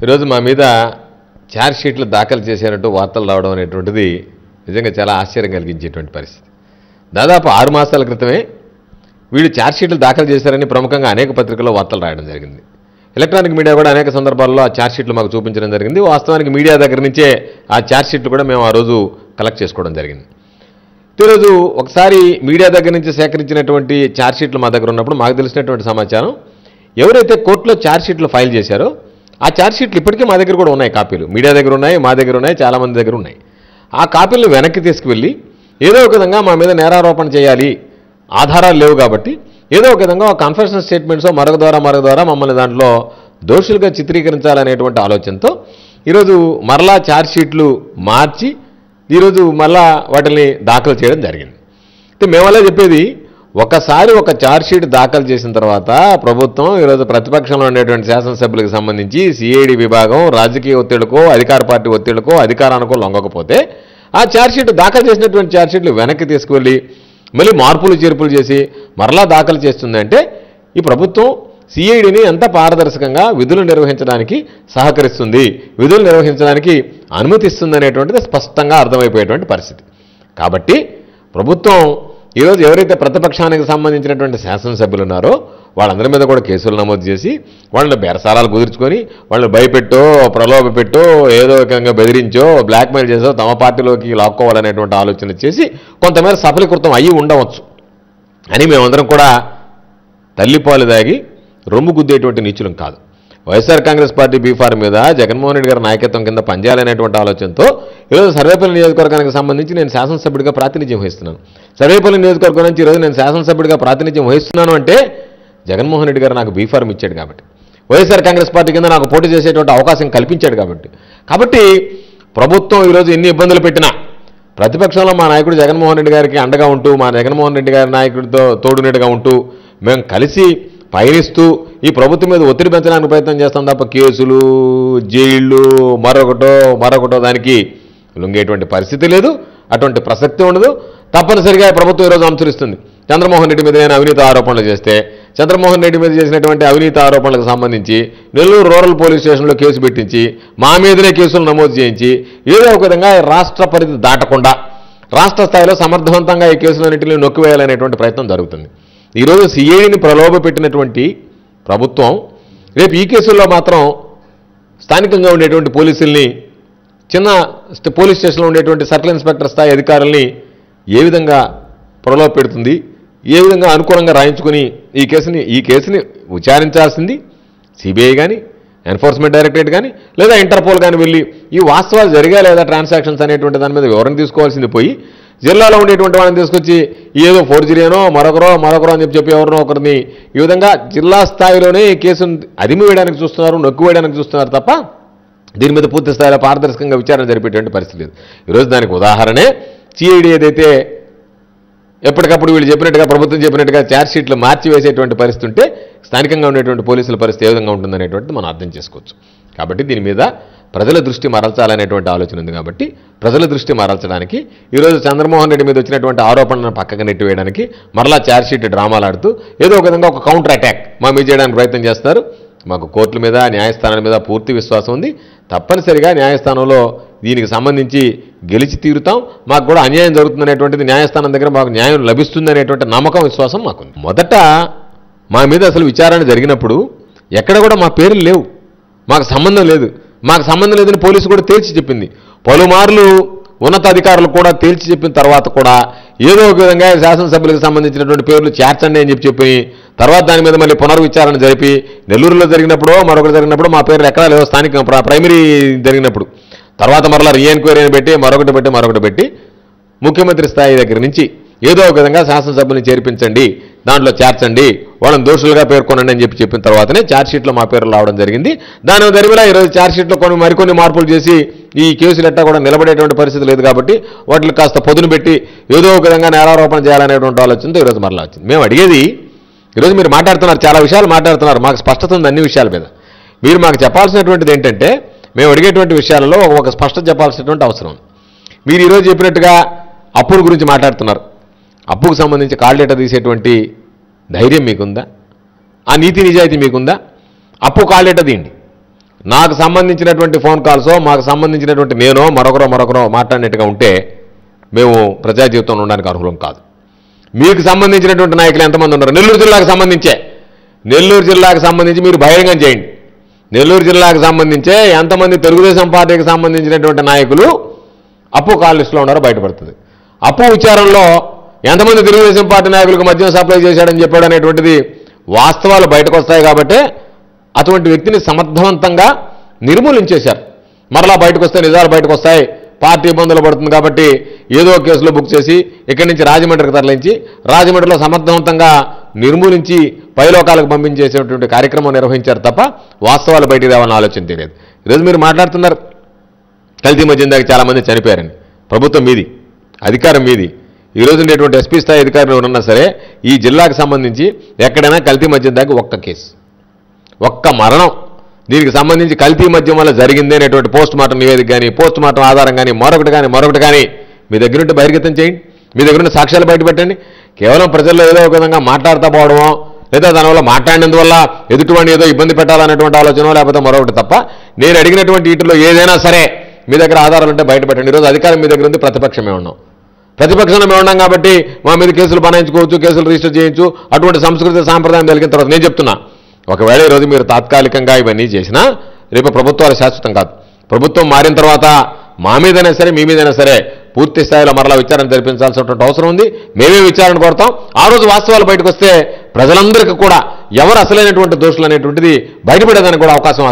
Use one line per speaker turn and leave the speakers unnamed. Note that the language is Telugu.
ఈరోజు మా మీద ఛార్జ్ షీట్లు దాఖలు చేశారంటూ వార్తలు రావడం అనేటువంటిది నిజంగా చాలా ఆశ్చర్యం కలిగించేటువంటి పరిస్థితి. దాదాపు 6 మాసాల క్రితమే వీళ్ళు ఛార్జ్ షీట్లు దాఖలు చేశారని ప్రముఖంగా అనేక పత్రికల్లో వార్తలు రాయడం జరిగింది. ఎలక్ట్రానిక్ మీడియా కూడా అనేక సందర్భాల్లో ఆ ఛార్జ్ షీట్లు మాకు చూపించడం జరిగింది. వాస్తవానికి మీడియా దగ్గర నుంచే ఆ ఛార్జ్ షీట్లు కూడా మేము ఆ రోజు కలెక్ట్ చేసుకోవడం జరిగింది. ఈరోజు ఒకసారి మీడియా దగ్గర నుంచి సేకరించినటువంటి ఛార్జ్ షీట్లు మా దగ్గర ఉన్నప్పుడు మాకు తెలిసినటువంటి సమాచారం, ఎవరైతే కోర్టులో ఛార్జ్ షీట్లు ఫైల్ చేశారో ఆ ఛార్జ్ షీట్లు ఇప్పటికీ మా దగ్గర కూడా ఉన్నాయి. కాపీలు మీడియా దగ్గర ఉన్నాయి, మా దగ్గర ఉన్నాయి, చాలామంది దగ్గర ఉన్నాయి. ఆ కాపీలను వెనక్కి తీసుకువెళ్ళి ఏదో ఒక విధంగా మా మీద నేరారోపణ చేయాలి, ఆధారాలు లేవు కాబట్టి ఏదో ఒక విధంగా ఒక కన్ఫెషన్ స్టేట్మెంట్స్ మరొక ద్వారా మమ్మల్ని దాంట్లో దోషులుగా చిత్రీకరించాలనేటువంటి ఆలోచనతో ఈరోజు మరలా ఛార్జ్ షీట్లు మార్చి ఈరోజు మళ్ళా వాటిని దాఖలు చేయడం జరిగింది. అయితే మేమలా చెప్పేది, ఒకసారి ఒక ఛార్జ్ షీట్ దాఖలు చేసిన తర్వాత ప్రభుత్వం ఈరోజు ప్రతిపక్షంలో ఉండేటువంటి శాసనసభ్యులకు సంబంధించి సిఐడి విభాగం రాజకీయ ఒత్తిడికో అధికార పార్టీ ఒత్తిడికో అధికారానికో లొంగకపోతే ఆ ఛార్జ్ షీట్ దాఖలు చేసినటువంటి ఛార్జ్ షీట్లు వెనక్కి తీసుకువెళ్ళి మళ్ళీ మార్పులు చేర్పులు చేసి మరలా దాఖలు చేస్తుందంటే ఈ ప్రభుత్వం సిఐడిని ఎంత పారదర్శకంగా విధులు నిర్వహించడానికి సహకరిస్తుంది, విధులు నిర్వహించడానికి అనుమతిస్తుంది అనేటువంటిది స్పష్టంగా అర్థమైపోయేటువంటి పరిస్థితి. కాబట్టి ప్రభుత్వం ఈరోజు ఎవరైతే ప్రతిపక్షానికి సంబంధించినటువంటి శాసనసభ్యులు ఉన్నారో వాళ్ళందరి మీద కూడా కేసులు నమోదు చేసి వాళ్ళని బేరసారాలు కుదుర్చుకొని వాళ్ళని భయపెట్టో ప్రలోభ పెట్టో ఏదో విధంగా బెదిరించో బ్లాక్మెయిల్ చేసో తమ పార్టీలోకి లాక్కోవాలనేటువంటి ఆలోచన చేసి కొంతమేర సఫలీకృతం అయ్యి ఉండవచ్చు అని మేమందరం కూడా తల్లిపాలు దాగి రొమ్ము గుద్దేటువంటి నీచులం కాదు. వైఎస్ఆర్ కాంగ్రెస్ పార్టీ బీఫార్మ్ మీద జగన్మోహన్ రెడ్డి గారి నాయకత్వం కింద పనిచేయాలనేటువంటి ఆలోచనతో ఈరోజు సర్వేపల్లి నియోజకవర్గానికి సంబంధించి నేను శాసనసభ్యుడిగా ప్రాతినిధ్యం వహిస్తున్నాను. సర్వేపల్లి నియోజకవర్గం నుంచి ఈరోజు నేను శాసనసభ్యుడిగా ప్రాతినిధ్యం వహిస్తున్నాను అంటే జగన్మోహన్ రెడ్డి గారు నాకు బీఫార్మ్ ఇచ్చాడు కాబట్టి, వైఎస్ఆర్ కాంగ్రెస్ పార్టీ కింద నాకు పోటీ చేసేటువంటి అవకాశం కల్పించాడు కాబట్టి ప్రభుత్వం ఈరోజు ఎన్ని ఇబ్బందులు పెట్టినా ప్రతిపక్షంలో మా నాయకుడు జగన్మోహన్ రెడ్డి గారికి అండగా ఉంటూ, మా జగన్మోహన్ రెడ్డి గారి నాయకుడితో తోడునీడగా ఉంటూ మేము కలిసి పయనిస్తూ ఈ ప్రభుత్వం మీద ఒత్తిడి పెంచడానికి ప్రయత్నం చేస్తాం తప్ప కేసులు జైళ్ళు మరొకటో దానికి లొంగేటువంటి పరిస్థితి లేదు, అటువంటి ప్రసక్తి ఉండదు. తప్పనిసరిగా ప్రభుత్వం ఈరోజు అనుసరిస్తుంది. చంద్రమోహన్ రెడ్డి మీద నేను అవినీతి ఆరోపణలు చేస్తే చంద్రమోహన్ రెడ్డి మీద చేసినటువంటి అవినీతి ఆరోపణలకు సంబంధించి నెల్లూరు రూరల్ పోలీస్ స్టేషన్లో కేసు పెట్టించి మా మీదనే కేసులు నమోదు చేయించి ఏదో ఒక విధంగా రాష్ట్ర పరిధి దాటకుండా రాష్ట్ర స్థాయిలో సమర్థవంతంగా ఈ కేసులన్నింటినీ నొక్కివేయాలనేటువంటి ప్రయత్నం జరుగుతుంది. ఈరోజు సిఐడిని ప్రలోభ పెట్టినటువంటి ప్రభుత్వం రేపు ఈ కేసుల్లో మాత్రం స్థానికంగా ఉండేటువంటి పోలీసుల్ని, చిన్న పోలీస్ స్టేషన్లో ఉండేటువంటి సర్కిల్ ఇన్స్పెక్టర్ స్థాయి అధికారుల్ని ఏ విధంగా ప్రలోభ పెడుతుంది, ఏ విధంగా అనుకూలంగా రాయించుకుని ఈ కేసుని విచారించాల్సింది సిబిఐ కానీ ఎన్ఫోర్స్మెంట్ డైరెక్టరేట్ కానీ లేదా ఇంటర్పోల్ కానీ వెళ్ళి ఈ వాస్తవాలు జరిగా లేదా ట్రాన్సాక్షన్స్ అనేటువంటి దాని మీద వివరణ తీసుకోవాల్సింది పోయి జిల్లాలో ఉండేటువంటి వాళ్ళని తీసుకొచ్చి ఏదో ఫోర్జరీనో మరొకరో అని చెప్పి ఎవరినో ఒకరిని ఈ విధంగా జిల్లా స్థాయిలోనే ఈ కేసును అదిమివేయడానికి చూస్తున్నారు, నొక్కివేయడానికి చూస్తున్నారు తప్ప దీని మీద పూర్తి స్థాయిలో పారదర్శకంగా విచారణ జరిపేటువంటి పరిస్థితి లేదు. ఈరోజు దానికి ఉదాహరణే సిఐడి ఏదైతే ఎప్పటికప్పుడు వీళ్ళు చెప్పినట్టుగా ప్రభుత్వం చెప్పినట్టుగా ఛార్జ్ షీట్లు మార్చి వేసేటువంటి పరిస్థితి ఉంటే స్థానికంగా ఉండేటువంటి పోలీసుల పరిస్థితి ఏ విధంగా ఉంటుందనేటువంటిది మనం అర్థం చేసుకోవచ్చు. కాబట్టి దీని మీద ప్రజల దృష్టి మరల్చాలనేటువంటి ఆలోచన ఉంది. కాబట్టి ప్రజల దృష్టి మరల్చడానికి ఈరోజు చంద్రమోహన్ రెడ్డి మీద వచ్చినటువంటి ఆరోపణలను పక్కకు నెట్టివేయడానికి మరలా ఛార్జ్ షీట్ డ్రామాలు ఆడుతూ ఏదో ఒక విధంగా ఒక కౌంటర్ అటాక్ మా మీద చేయడానికి ప్రయత్నం చేస్తారు. మాకు కోర్టుల మీద న్యాయస్థానాల మీద పూర్తి విశ్వాసం ఉంది. తప్పనిసరిగా న్యాయస్థానంలో దీనికి సంబంధించి గెలిచి తీరుతాం. మాకు కూడా అన్యాయం జరుగుతుందనేటువంటిది న్యాయస్థానం దగ్గర మాకు న్యాయం లభిస్తుందనేటువంటి నమ్మకం, విశ్వాసం మాకుంది. మొదట మా మీద అసలు విచారణ జరిగినప్పుడు ఎక్కడ కూడా మా పేర్లు లేవు, మాకు సంబంధం లేదని పోలీసు కూడా తేల్చి చెప్పింది. పలుమార్లు ఉన్నతాధికారులు కూడా తేల్చి చెప్పిన తర్వాత కూడా ఏదో ఒక విధంగా శాసనసభ్యులకు సంబంధించినటువంటి పేర్లు చేర్చండి అని చెప్పి తర్వాత దాని మీద మళ్ళీ పునర్విచారణ జరిపి నెల్లూరులో జరిగినప్పుడు మరొకటి జరిగినప్పుడు మా పేర్లు ఎక్కడా లేవు, స్థానిక ప్రైమరీ జరిగినప్పుడు తర్వాత మరలా రీఎన్క్వైరీ అని పెట్టి మరొకటి పెట్టి ముఖ్యమంత్రి స్థాయి దగ్గర నుంచి ఏదో ఒక విధంగా శాసనసభ్యుని చేర్పించండి, దాంట్లో చేర్చండి, వాళ్ళని దోషులుగా పేర్కొనండి అని చెప్పిన తర్వాతనే ఛార్జ్ షీట్లో మా పేర్లు రావడం జరిగింది. దాని దరిమిలా ఈరోజు ఛార్జ్ షీట్లో మరికొన్ని మార్పులు చేసి ఈ కేసులు ఎట్టా కూడా నిలబడేటువంటి పరిస్థితి లేదు కాబట్టి వాటిని కాస్త పొదును పెట్టి ఏదో ఒక విధంగా నేరారోపణ చేయాలనేటువంటి ఆలోచనతో ఈరోజు మరలా వచ్చింది. మేము అడిగేది, ఈరోజు మీరు మాట్లాడుతున్నారు, చాలా విషయాలు మాట్లాడుతున్నారు, మాకు స్పష్టత ఉంది అన్ని విషయాల మీద. మీరు మాకు చెప్పాల్సినటువంటిది ఏంటంటే మేము అడిగేటువంటి విషయాలలో ఒక స్పష్టత చెప్పాల్సినటువంటి అవసరం. మీరు ఈరోజు చెప్పినట్టుగా అప్పుల గురించి మాట్లాడుతున్నారు. అప్పుకు సంబంధించి కాల్ డేటా తీసేటువంటి ధైర్యం మీకుందా? ఆ నీతి నిజాయితీ మీకుందా? అప్పు కాల్ డేటా తీయండి. నాకు సంబంధించినటువంటి ఫోన్ కాల్సో మాకు సంబంధించినటువంటి నేనో మరొకరో మాట్లాడినట్టుగా ఉంటే మేము ప్రజా జీవితంలో ఉండడానికి అర్హులం కాదు. మీకు సంబంధించినటువంటి నాయకులు ఎంతమంది ఉన్నారు? నెల్లూరు జిల్లాకు సంబంధించి మీరు బహిరంగం చేయండి. నెల్లూరు జిల్లాకు సంబంధించే ఎంతమంది తెలుగుదేశం పార్టీకి సంబంధించినటువంటి నాయకులు అప్పు కాల్ లిస్టులో ఉన్నారో బయటపడుతుంది. అప్పు విచారంలో ఎంతమంది తెలుగుదేశం పార్టీ నాయకులకు మద్యం సప్లై చేశాడని చెప్పాడు అనేటువంటిది వాస్తవాలు బయటకు వస్తాయి. కాబట్టి అటువంటి వ్యక్తిని సమర్థవంతంగా నిర్మూలించేశారు. మరలా బయటకు వస్తే నిజాలు బయటకు వస్తాయి, పార్టీ ఇబ్బందులు పడుతుంది కాబట్టి ఏదో కేసులో బుక్ చేసి ఇక్కడి నుంచి రాజమండ్రికి తరలించి రాజమండ్రిలో సమర్థవంతంగా నిర్మూలించి పైలోకాలకు పంపించేసేటువంటి కార్యక్రమం నిర్వహించారు తప్ప వాస్తవాలు బయటికి రావాలని ఆలోచన తెలియదు. ఈరోజు మీరు మాట్లాడుతున్నారు కల్తీ మద్యం దాకా చాలామంది చనిపోయారని. ప్రభుత్వం మీది, అధికారం మీది. ఈరోజు ఉండేటువంటి ఎస్పీ స్థాయి అధికారులు ఎవరన్నా సరే ఈ జిల్లాకు సంబంధించి ఎక్కడైనా కల్తీ మద్యం దాకా ఒక్క కేసు, ఒక్క మరణం దీనికి సంబంధించి కల్తీ మద్యం వల్ల జరిగింది అనేటువంటి పోస్ట్ మార్టం నివేదిక కానీ పోస్ట్ మార్టం ఆధారం కానీ మరొకటి కానీ మీ దగ్గర ఉంటే బహిర్గతం చేయండి. మీ దగ్గర ఉన్న సాక్ష్యాలు బయటపెట్టండి. కేవలం ప్రజల్లో ఏదో ఒక విధంగా మాట్లాడుతూ పోవడమో లేదా దానివల్ల మాట్లాడినందువల్ల ఎదుటివాడిని ఏదో ఇబ్బంది పెట్టాలనేటువంటి ఆలోచన లేకపోతే మరొకటి తప్ప నేను అడిగినటువంటి వీటిలో ఏదైనా సరే మీ దగ్గర ఆధారాలు ఉంటే బయటపెట్టండి. ఈరోజు అధికారం మీ దగ్గర ఉంది, ప్రతిపక్షమే ఉన్నాం. ప్రతిపక్షంలో మేము ఉన్నాం కాబట్టి మా మీద కేసులు బనాయించుకోవచ్చు, కేసులు రిజిస్టర్ చేయొచ్చు. అటువంటి సంస్కృతి సాంప్రదాయం కలిగిన తర్వాత నేను చెప్తున్నా, ఒకవేళ ఈరోజు మీరు తాత్కాలికంగా ఇవన్నీ చేసినా రేపు ప్రభుత్వాలు శాశ్వతం కాదు. ప్రభుత్వం మారిన తర్వాత మా మీదైనా సరే మీ మీదైనా సరే పూర్తి స్థాయిలో మరలా విచారణ జరిపించాల్సినటువంటి అవసరం ఉంది. మేమే విచారణ కోరుతాం. ఆ రోజు వాస్తవాలు బయటకు వస్తే ప్రజలందరికీ కూడా ఎవరు అసలైనటువంటి దోషులు అనేటువంటిది బయటపడేదానికి కూడా అవకాశం